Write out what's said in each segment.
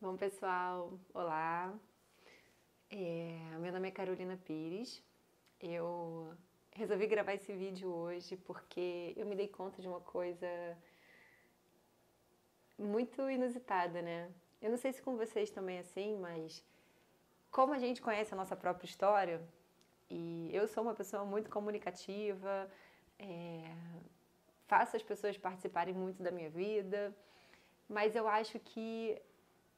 Bom, pessoal, olá. Meu nome é Carolina Pires. Eu resolvi gravar esse vídeo hoje porque eu me dei conta de uma coisa muito inusitada, né? Eu não sei se com vocês também é assim, mas como a gente conhece a nossa própria história, e eu sou uma pessoa muito comunicativa, faço as pessoas participarem muito da minha vida, mas eu acho que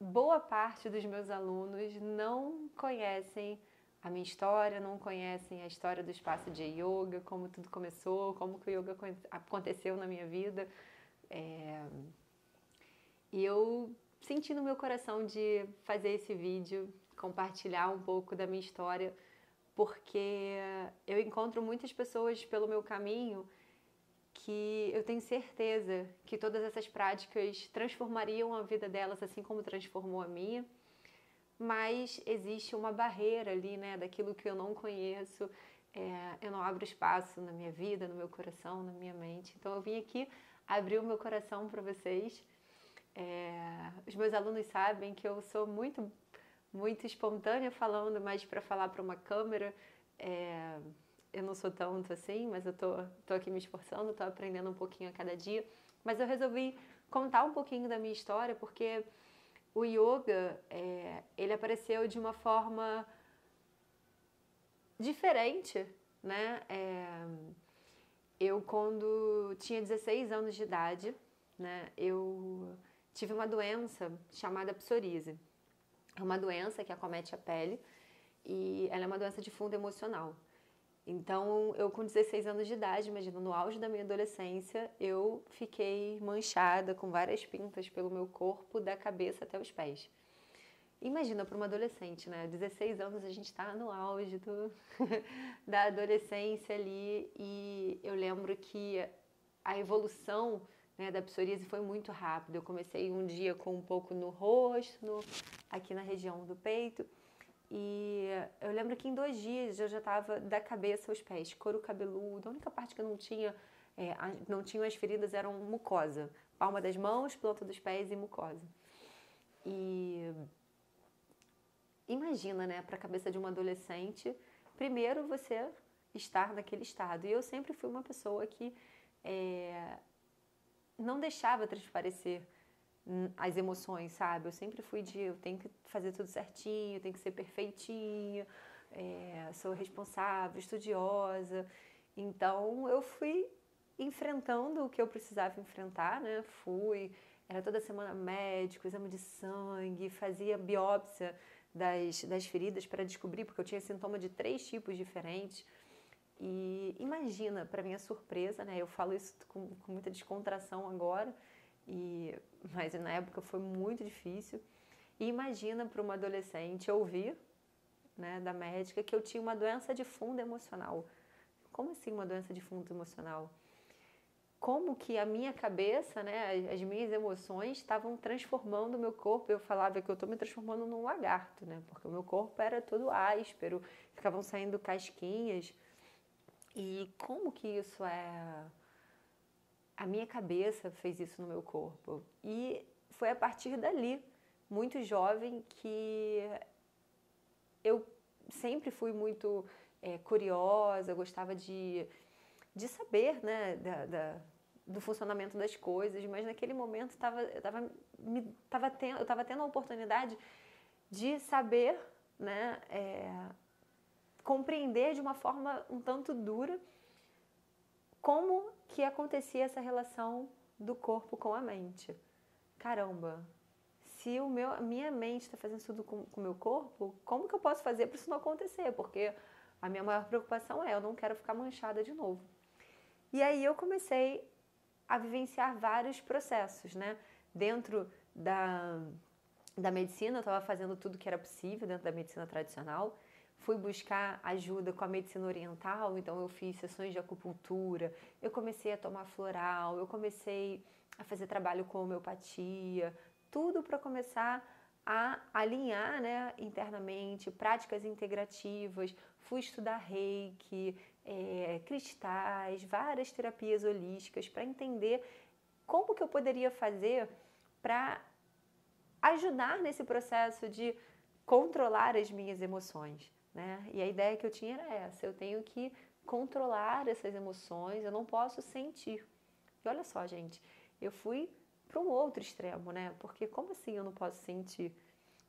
boa parte dos meus alunos não conhecem a minha história, não conhecem a história do espaço de yoga, como tudo começou, como que o yoga aconteceu na minha vida. E eu senti no meu coração de fazer esse vídeo, compartilhar um pouco da minha história, porque eu encontro muitas pessoas pelo meu caminho que eu tenho certeza que todas essas práticas transformariam a vida delas assim como transformou a minha, mas existe uma barreira ali, né, daquilo que eu não conheço, eu não abro espaço na minha vida, no meu coração, na minha mente. Então eu vim aqui abrir o meu coração para vocês. Os meus alunos sabem que eu sou muito espontânea falando, mas para falar para uma câmera, eu não sou tanto assim, mas eu tô aqui me esforçando, tô aprendendo um pouquinho a cada dia. Mas eu resolvi contar um pouquinho da minha história porque o yoga, ele apareceu de uma forma diferente, né? Eu, quando tinha 16 anos de idade, né, eu tive uma doença chamada psoríase. É uma doença que acomete a pele e ela é uma doença de fundo emocional. Então, eu com 16 anos de idade, imagina, no auge da minha adolescência, eu fiquei manchada com várias pintas pelo meu corpo, da cabeça até os pés. Imagina para uma adolescente, né? 16 anos a gente está no auge da adolescência ali e eu lembro que a evolução, né, da psoríase foi muito rápida. Eu comecei um dia com um pouco no rosto, aqui na região do peito e eu lembro que em 2 dias eu já estava da cabeça aos pés, couro cabeludo. A única parte que eu não tinha, não tinham as feridas eram mucosa, palma das mãos, planta dos pés e mucosa. E imagina, né, para a cabeça de uma adolescente, primeiro você estar naquele estado. E eu sempre fui uma pessoa que não deixava transparecer as emoções, sabe? Eu sempre fui eu tenho que fazer tudo certinho, tenho que ser perfeitinha, sou responsável, estudiosa. Então eu fui enfrentando o que eu precisava enfrentar, né? Era toda semana médico, exame de sangue, fazia biópsia das feridas para descobrir, porque eu tinha sintoma de 3 tipos diferentes. E imagina, para minha surpresa, né? Eu falo isso com muita descontração agora, mas na época foi muito difícil. E imagina para uma adolescente ouvir, né, da médica que eu tinha uma doença de fundo emocional. Como assim uma doença de fundo emocional? Como que a minha cabeça, né, as minhas emoções estavam transformando o meu corpo. Eu falava que eu estou me transformando num lagarto, né, porque o meu corpo era todo áspero, ficavam saindo casquinhas. E como que isso é... A minha cabeça fez isso no meu corpo. E foi a partir dali, muito jovem, que eu sempre fui muito curiosa, gostava de saber, né, do funcionamento das coisas, mas naquele momento eu estava tendo a oportunidade de saber, né, compreender de uma forma um tanto dura como que acontecia essa relação do corpo com a mente. Caramba, se a minha mente está fazendo isso tudo com o meu corpo, como que eu posso fazer para isso não acontecer? Porque a minha maior preocupação eu não quero ficar manchada de novo. E aí eu comecei a vivenciar vários processos, né? Dentro da medicina, eu estava fazendo tudo que era possível dentro da medicina tradicional. Fui buscar ajuda com a medicina oriental, então eu fiz sessões de acupuntura, eu comecei a tomar floral, eu comecei a fazer trabalho com homeopatia, tudo para começar a alinhar, né, internamente, práticas integrativas. Fui estudar reiki, cristais, várias terapias holísticas para entender como que eu poderia fazer para ajudar nesse processo de controlar as minhas emoções, né? E a ideia que eu tinha era essa, eu tenho que controlar essas emoções, eu não posso sentir. E olha só, gente, eu fui para um outro extremo, né? Porque como assim eu não posso sentir?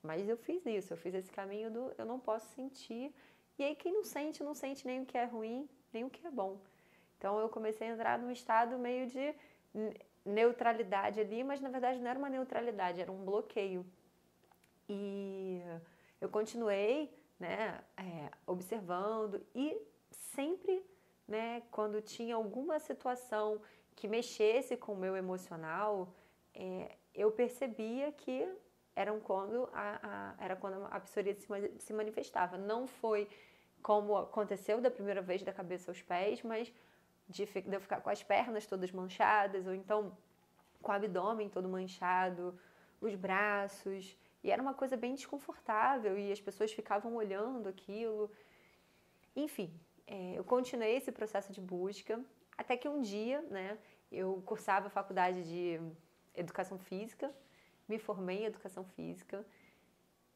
Mas eu fiz isso, eu fiz esse caminho do eu não posso sentir. E aí quem não sente nem o que é ruim, nem o que é bom. Então eu comecei a entrar num estado meio de neutralidade ali, mas na verdade não era uma neutralidade, era um bloqueio. E eu continuei, né, observando e sempre, né, quando tinha alguma situação que mexesse com o meu emocional, eu percebia que era quando a psoríase se manifestava. Não foi como aconteceu da primeira vez da cabeça aos pés, mas de eu ficar com as pernas todas manchadas, ou então com o abdômen todo manchado, os braços. E era uma coisa bem desconfortável e as pessoas ficavam olhando aquilo. Enfim, eu continuei esse processo de busca, até que um dia, né, eu cursava a faculdade de Educação Física, me formei em Educação Física.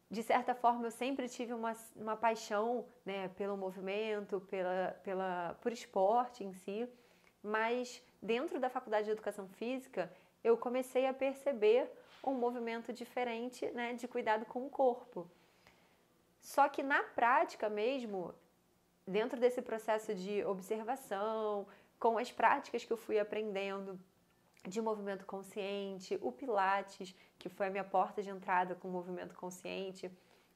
De certa forma, eu sempre tive uma paixão, né, pelo movimento, por esporte em si, mas dentro da faculdade de Educação Física, eu comecei a perceber um movimento diferente, né, de cuidado com o corpo. Só que na prática mesmo, dentro desse processo de observação, com as práticas que eu fui aprendendo de movimento consciente, o Pilates, que foi a minha porta de entrada com o movimento consciente.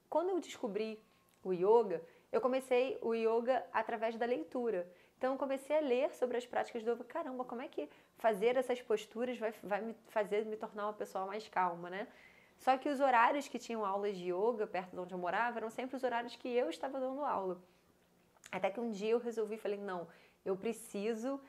Quando eu descobri o yoga, eu comecei o yoga através da leitura. Então eu comecei a ler sobre as práticas do yoga. Caramba, como é que fazer essas posturas vai me fazer me tornar uma pessoa mais calma, né? Só que os horários que tinham aulas de yoga perto de onde eu morava eram sempre os horários que eu estava dando aula. Até que um dia eu resolvi, falei, não, eu preciso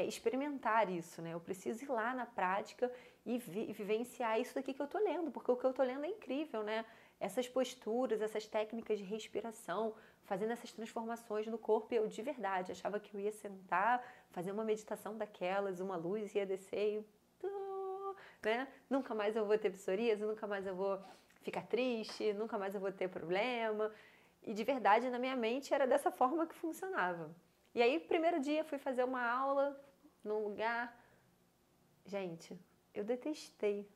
experimentar isso, né? Eu preciso ir lá na prática e vivenciar isso daqui que eu tô lendo, porque o que eu tô lendo é incrível, né? Essas posturas, essas técnicas de respiração, fazendo essas transformações no corpo, e eu de verdade achava que eu ia sentar, fazer uma meditação daquelas, uma luz ia descer e né? Nunca mais eu vou ter psoríase, nunca mais eu vou ficar triste, nunca mais eu vou ter problema. E de verdade, na minha mente, era dessa forma que funcionava. E aí, primeiro dia, fui fazer uma aula num lugar. Gente, eu detestei.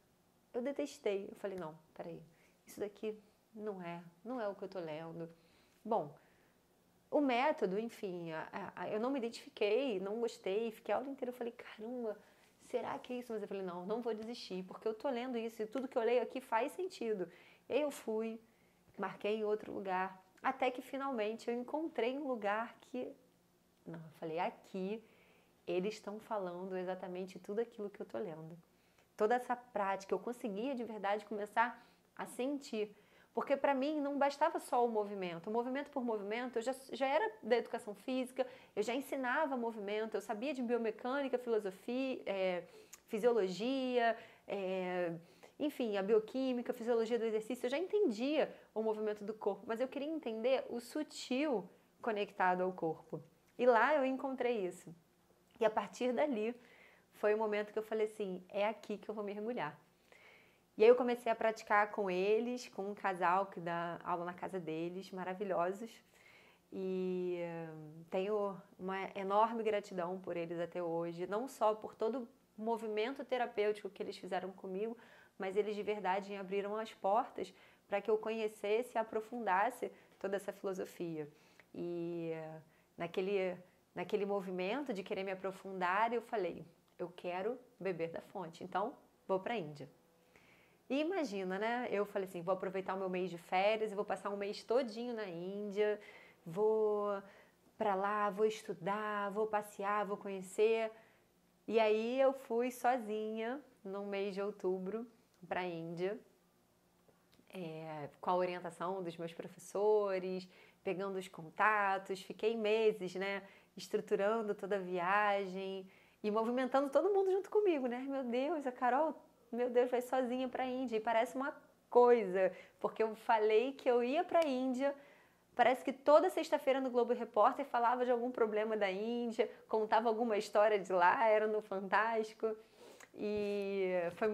Eu detestei. Eu falei, não, peraí, isso daqui não é o que eu tô lendo. Bom, o método, enfim, eu não me identifiquei, não gostei, fiquei a aula inteira, eu falei, caramba, será que é isso? Mas eu falei, não vou desistir, porque eu tô lendo isso e tudo que eu leio aqui faz sentido. E aí eu fui, marquei em outro lugar, até que finalmente eu encontrei um lugar que... Não, eu falei, aqui eles estão falando exatamente tudo aquilo que eu tô lendo. Toda essa prática, eu conseguia de verdade começar a sentir. Porque para mim não bastava só o movimento por movimento, eu já era da educação física, eu já ensinava movimento, eu sabia de biomecânica, filosofia, fisiologia, enfim, a bioquímica, a fisiologia do exercício, eu já entendia o movimento do corpo, mas eu queria entender o sutil conectado ao corpo. E lá eu encontrei isso. E a partir dali foi o momento que eu falei assim, é aqui que eu vou mergulhar. E aí eu comecei a praticar com eles, com um casal que dá aula na casa deles, maravilhosos. E tenho uma enorme gratidão por eles até hoje, não só por todo o movimento terapêutico que eles fizeram comigo, mas eles de verdade abriram as portas para que eu conhecesse e aprofundasse toda essa filosofia. E naquele movimento de querer me aprofundar, eu falei, eu quero beber da fonte, então vou para a Índia. E imagina, né? Eu falei assim, vou aproveitar o meu mês de férias, eu vou passar um mês todinho na Índia, vou para lá, vou estudar, vou passear, vou conhecer. E aí eu fui sozinha no mês de outubro para a Índia, com a orientação dos meus professores, pegando os contatos, fiquei meses, né, estruturando toda a viagem e movimentando todo mundo junto comigo, né? Meu Deus, a Carol, meu Deus, vai sozinha para a Índia. E parece uma coisa, porque eu falei que eu ia para a Índia, parece que toda sexta-feira no Globo Repórter falava de algum problema da Índia, contava alguma história de lá, era no Fantástico. E foi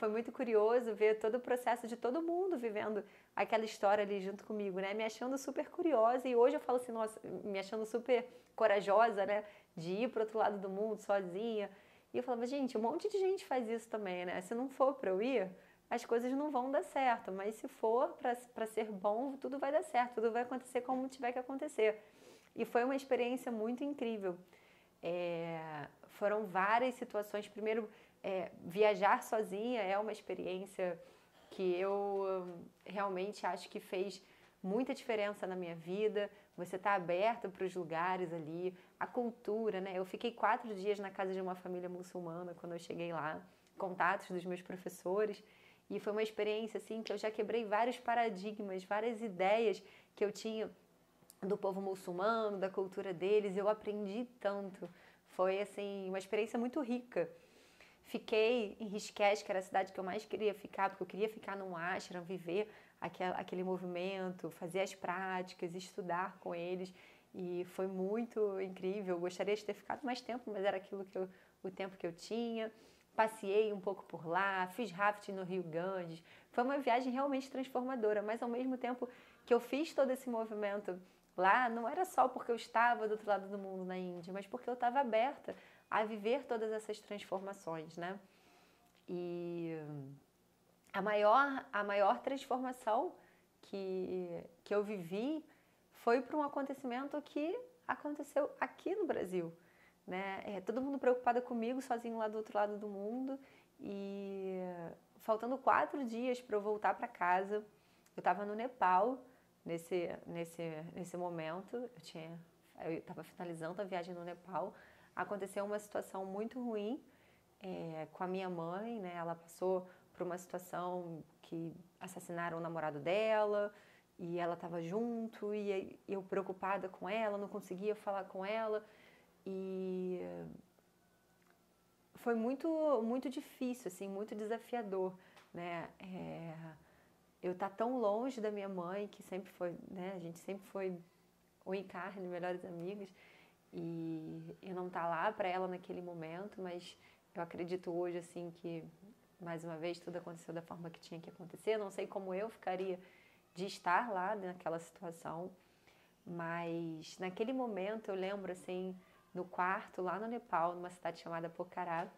muito curioso ver todo o processo de todo mundo vivendo aquela história ali junto comigo, né? Me achando super curiosa. E hoje eu falo assim, nossa, me achando super corajosa, né? De ir pro outro lado do mundo sozinha. E eu falava, gente, um monte de gente faz isso também, né? Se não for para eu ir, as coisas não vão dar certo. Mas se for para ser bom, tudo vai dar certo, tudo vai acontecer como tiver que acontecer. E foi uma experiência muito incrível. Foram várias situações. Primeiro, viajar sozinha é uma experiência que eu realmente acho que fez muita diferença na minha vida. Você está aberto para os lugares ali, a cultura, né? Eu fiquei 4 dias na casa de uma família muçulmana quando eu cheguei lá, contatos dos meus professores, e foi uma experiência assim que eu já quebrei vários paradigmas, várias ideias que eu tinha do povo muçulmano, da cultura deles. Eu aprendi tanto. Foi assim uma experiência muito rica. Fiquei em Rishikesh, que era a cidade que eu mais queria ficar, porque eu queria ficar num ashram, viver aquele movimento, fazer as práticas, estudar com eles. E foi muito incrível. Eu gostaria de ter ficado mais tempo, mas era o tempo que eu tinha. Passeei um pouco por lá, fiz rafting no Rio Ganges. Foi uma viagem realmente transformadora, mas ao mesmo tempo que eu fiz todo esse movimento lá, não era só porque eu estava do outro lado do mundo, na Índia, mas porque eu estava aberta a viver todas essas transformações, né? E a maior transformação que eu vivi foi para um acontecimento que aconteceu aqui no Brasil, né? Todo mundo preocupado comigo, sozinho lá do outro lado do mundo, e faltando 4 dias para eu voltar para casa, eu estava no Nepal nesse momento, eu estava finalizando a viagem no Nepal. Aconteceu uma situação muito ruim com a minha mãe, né? Ela passou por uma situação que assassinaram o namorado dela e ela estava junto e eu preocupada com ela, não conseguia falar com ela e foi muito difícil, assim, muito desafiador, né? Eu estar tão longe da minha mãe, que sempre foi, né? A gente sempre foi unha e carne, melhores amigas, e eu não estar lá para ela naquele momento, mas eu acredito hoje, assim, que mais uma vez tudo aconteceu da forma que tinha que acontecer. Não sei como eu ficaria de estar lá naquela situação, mas naquele momento eu lembro, assim, no quarto lá no Nepal, numa cidade chamada Pokhara,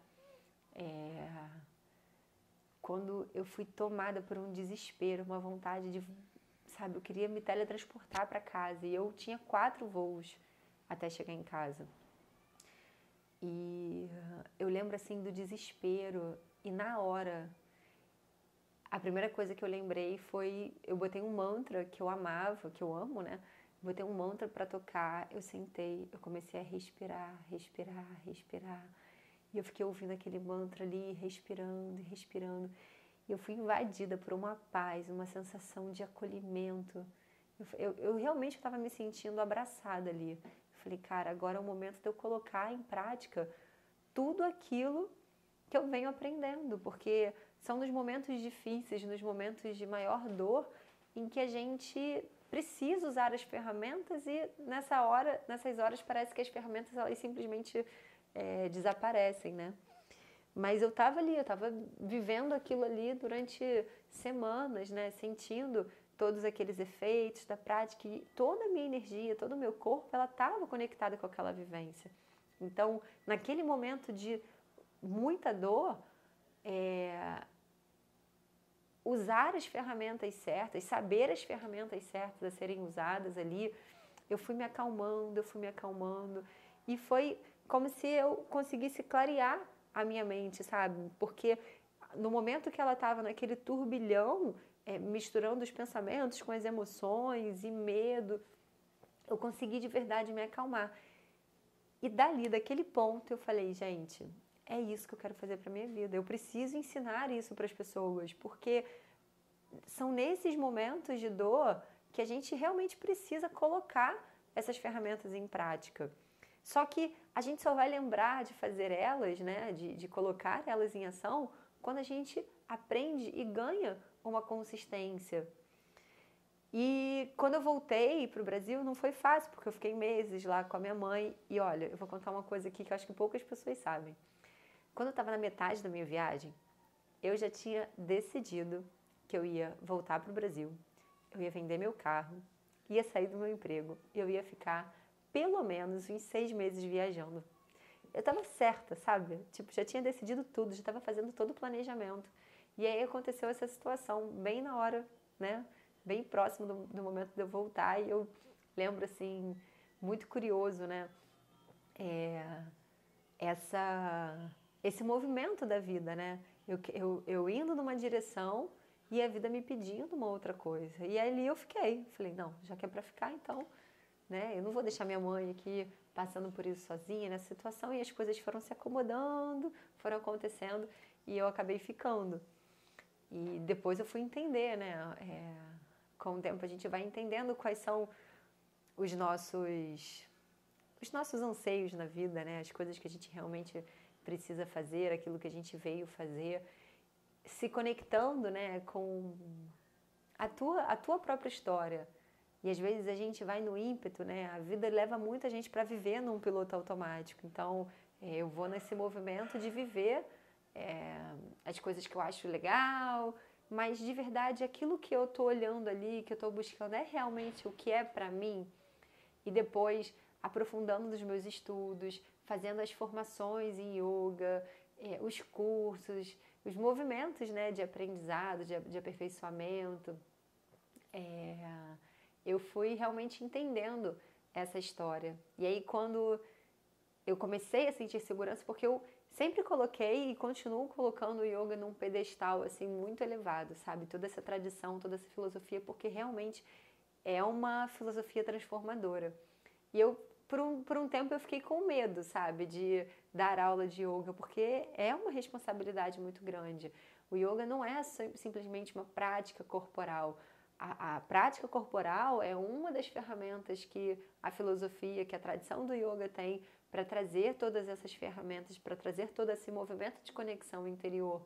quando eu fui tomada por um desespero, uma vontade de, sabe, eu queria me teletransportar para casa e eu tinha 4 voos até chegar em casa. E eu lembro assim do desespero e na hora a primeira coisa que eu lembrei foi, eu botei um mantra que eu amava, que eu amo, né? Botei um mantra para tocar, eu sentei, eu comecei a respirar, respirar, respirar. E eu fiquei ouvindo aquele mantra ali, respirando e respirando. E eu fui invadida por uma paz, uma sensação de acolhimento. Eu realmente estava me sentindo abraçada ali. Eu falei, cara, agora é o momento de eu colocar em prática tudo aquilo que eu venho aprendendo, porque são nos momentos difíceis, nos momentos de maior dor, em que a gente precisa usar as ferramentas e nessas horas parece que as ferramentas elas simplesmente desaparecem, né? Mas eu estava ali, eu estava vivendo aquilo ali durante semanas, né? Sentindo todos aqueles efeitos da prática e toda a minha energia, todo o meu corpo, ela estava conectada com aquela vivência. Então, naquele momento de muita dor, usar as ferramentas certas, saber as ferramentas certas a serem usadas ali, eu fui me acalmando e foi como se eu conseguisse clarear a minha mente, sabe? Porque no momento que ela estava naquele turbilhão, misturando os pensamentos com as emoções e medo, eu consegui de verdade me acalmar. E daquele ponto, eu falei, gente, é isso que eu quero fazer para minha vida. Eu preciso ensinar isso para as pessoas, porque são nesses momentos de dor que a gente realmente precisa colocar essas ferramentas em prática. Só que a gente só vai lembrar de fazer elas, né, de colocar elas em ação, quando a gente aprende e ganha uma consistência. E quando eu voltei para o Brasil não foi fácil, porque eu fiquei meses lá com a minha mãe. E olha, eu vou contar uma coisa aqui que eu acho que poucas pessoas sabem. quando eu estava na metade da minha viagem, eu já tinha decidido que eu ia voltar para o Brasil, eu ia vender meu carro, ia sair do meu emprego e eu ia ficar pelo menos uns 6 meses viajando. Eu estava certa, sabe? Tipo, já tinha decidido tudo, já estava fazendo todo o planejamento. E aí aconteceu essa situação bem na hora, né? Bem próximo do momento de eu voltar. E eu lembro, assim, muito curioso, né? Esse movimento da vida, né? Eu indo numa direção e a vida me pedindo uma outra coisa. E ali eu fiquei. Falei, não, já que é para ficar, então, né? Eu não vou deixar minha mãe aqui passando por isso sozinha nessa situação. E as coisas foram se acomodando, foram acontecendo e eu acabei ficando. E depois eu fui entender, né? Com o tempo a gente vai entendendo quais são os nossos anseios na vida, né? As coisas que a gente realmente precisa fazer, aquilo que a gente veio fazer, se conectando, né, com a tua própria história. E às vezes a gente vai no ímpeto, né? A vida leva muita gente para viver num piloto automático. Então, eu vou nesse movimento de viver as coisas que eu acho legal, mas de verdade aquilo que eu tô olhando ali, que eu tô buscando é realmente o que é para mim. E depois aprofundando nos meus estudos, fazendo as formações em yoga, os cursos, os movimentos, né, de aprendizado, de aperfeiçoamento. Eu fui realmente entendendo essa história. E aí quando eu comecei a sentir segurança, porque eu sempre coloquei e continuo colocando o yoga num pedestal assim muito elevado, sabe? Toda essa tradição, toda essa filosofia, porque realmente é uma filosofia transformadora. E eu, por um tempo, eu fiquei com medo, sabe, de dar aula de yoga, porque é uma responsabilidade muito grande. O yoga não é simplesmente uma prática corporal. A prática corporal é uma das ferramentas que a filosofia, que a tradição do yoga tem para trazer todas essas ferramentas, para trazer todo esse movimento de conexão interior.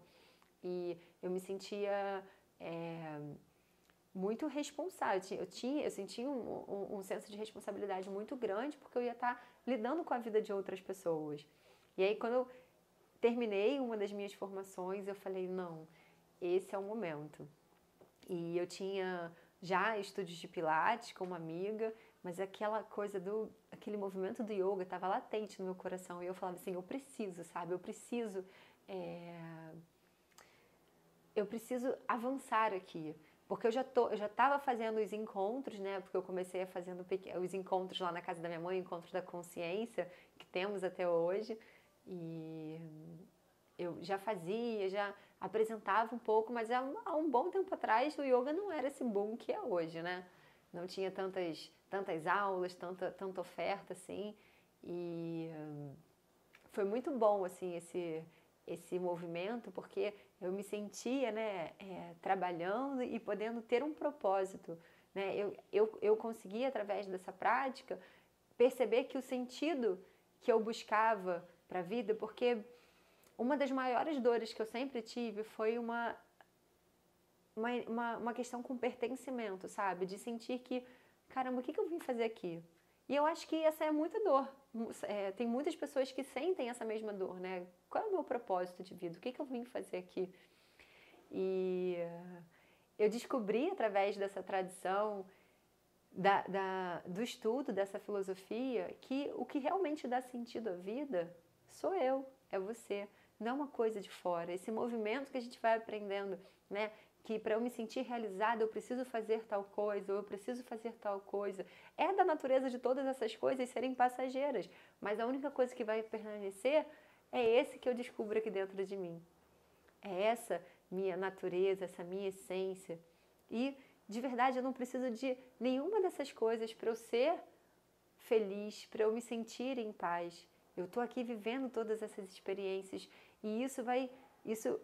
E eu me sentia muito responsável. Eu sentia um senso de responsabilidade muito grande porque eu ia estar lidando com a vida de outras pessoas. E aí, quando eu terminei uma das minhas formações, eu falei, não, esse é o momento. E eu tinha já estúdios de pilates com uma amiga, mas aquela coisa aquele movimento do yoga estava latente no meu coração. E eu falava assim, eu preciso, sabe? Eu preciso avançar aqui. Porque eu já estava fazendo os encontros, né? Porque eu comecei a fazendo os encontros lá na casa da minha mãe, encontros da consciência, que temos até hoje. E eu já fazia, já apresentava um pouco, mas há um bom tempo atrás o yoga não era esse boom que é hoje, né? Não tinha tantas aulas, tanta oferta, assim. E foi muito bom, assim, esse movimento, porque eu me sentia, né, trabalhando e podendo ter um propósito, né? Eu conseguia, através dessa prática, perceber que o sentido que eu buscava para a vida, porque uma das maiores dores que eu sempre tive foi uma questão com pertencimento, sabe? De sentir que, caramba, o que eu vim fazer aqui? E eu acho que essa é muita dor. Tem muitas pessoas que sentem essa mesma dor, né? Qual é o meu propósito de vida? O que eu vim fazer aqui? E eu descobri, através dessa tradição, do estudo dessa filosofia, que o que realmente dá sentido à vida sou eu, é você. Não é uma coisa de fora. Esse movimento que a gente vai aprendendo, né? Que para eu me sentir realizada eu preciso fazer tal coisa, ou eu preciso fazer tal coisa. É da natureza de todas essas coisas serem passageiras, mas a única coisa que vai permanecer é esse que eu descubro aqui dentro de mim. É essa minha natureza, essa minha essência. E, de verdade, eu não preciso de nenhuma dessas coisas para eu ser feliz, para eu me sentir em paz. Eu estou aqui vivendo todas essas experiências e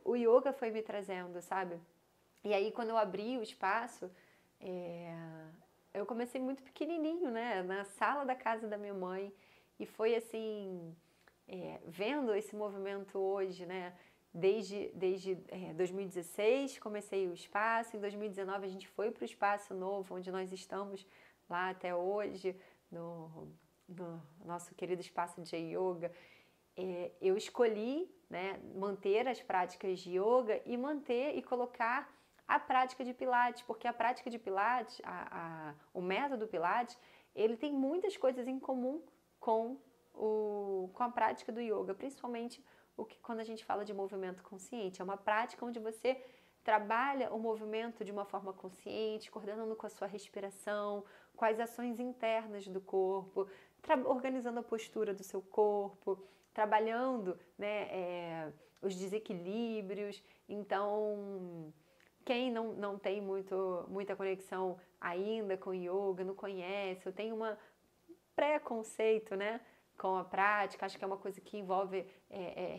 o yoga foi me trazendo, sabe? E aí, quando eu abri o espaço, eu comecei muito pequenininho, né? Na sala da casa da minha mãe. E foi assim, vendo esse movimento hoje, né? Desde 2016 comecei o espaço, em 2019 a gente foi para o espaço novo, onde nós estamos lá até hoje, no nosso querido espaço de Yoga. Eu escolhi né? Manter as práticas de yoga e manter e colocar a prática de Pilates, porque a prática de Pilates, o método Pilates, ele tem muitas coisas em comum com a prática do yoga, principalmente quando a gente fala de movimento consciente. É uma prática onde você trabalha o movimento de uma forma consciente, coordenando com a sua respiração, com as ações internas do corpo, organizando a postura do seu corpo, trabalhando, né, os desequilíbrios. Então, quem não tem muita conexão ainda com yoga, não conhece, eu tenho um preconceito, né, com a prática, acho que é uma coisa que envolve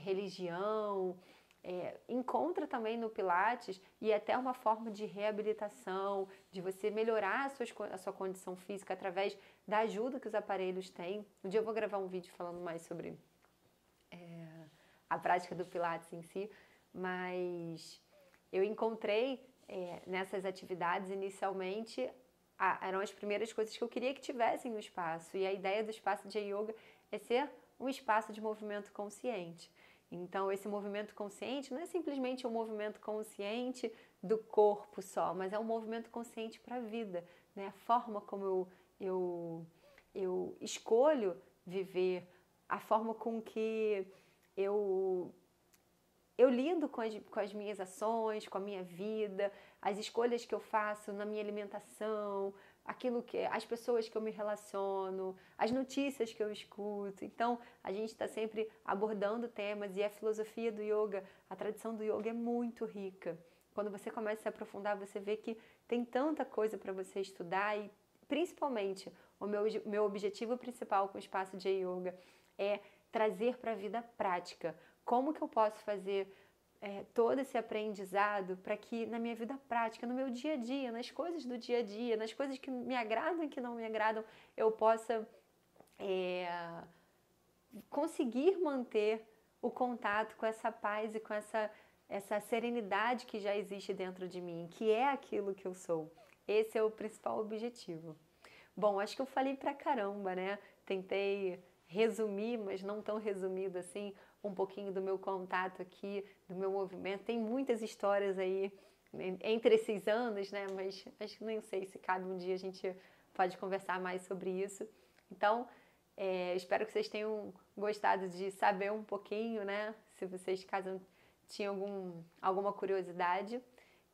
religião, encontra também no Pilates e até uma forma de reabilitação, de você melhorar a sua condição física através da ajuda que os aparelhos têm. Um dia eu vou gravar um vídeo falando mais sobre a prática do Pilates em si, mas eu encontrei nessas atividades inicialmente eram as primeiras coisas que eu queria que tivessem no espaço, e a ideia do espaço de yoga é ser um espaço de movimento consciente. Então, esse movimento consciente não é simplesmente um movimento consciente do corpo só, mas é um movimento consciente para a vida, né? A forma como eu escolho viver, a forma com que eu lido com as minhas ações, com a minha vida, as escolhas que eu faço na minha alimentação, as pessoas que eu me relaciono, as notícias que eu escuto. Então, a gente está sempre abordando temas e a filosofia do yoga, a tradição do yoga é muito rica. Quando você começa a se aprofundar, você vê que tem tanta coisa para você estudar e, principalmente, o meu objetivo principal com o espaço de yoga é trazer para a vida prática. Como que eu posso fazer todo esse aprendizado para que na minha vida prática, no meu dia a dia, nas coisas do dia a dia, nas coisas que me agradam e que não me agradam, eu possa conseguir manter o contato com essa paz e com essa serenidade que já existe dentro de mim, que é aquilo que eu sou. Esse é o principal objetivo. Bom, acho que eu falei pra caramba, né? Tentei resumir, mas não tão resumido assim, um pouquinho do meu contato aqui, do meu movimento. Tem muitas histórias aí entre esses anos, né? Mas acho que nem sei se cabe um dia a gente pode conversar mais sobre isso. Então, espero que vocês tenham gostado de saber um pouquinho, né? Se vocês, caso tinham alguma curiosidade.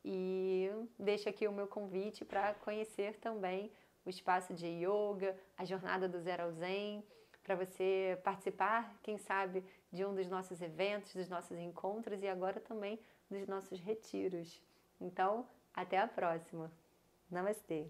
E deixo aqui o meu convite para conhecer também o espaço de yoga, a jornada do Zero ao Zen, para você participar, quem sabe, de um dos nossos eventos, dos nossos encontros e agora também dos nossos retiros. Então, até a próxima. Namastê!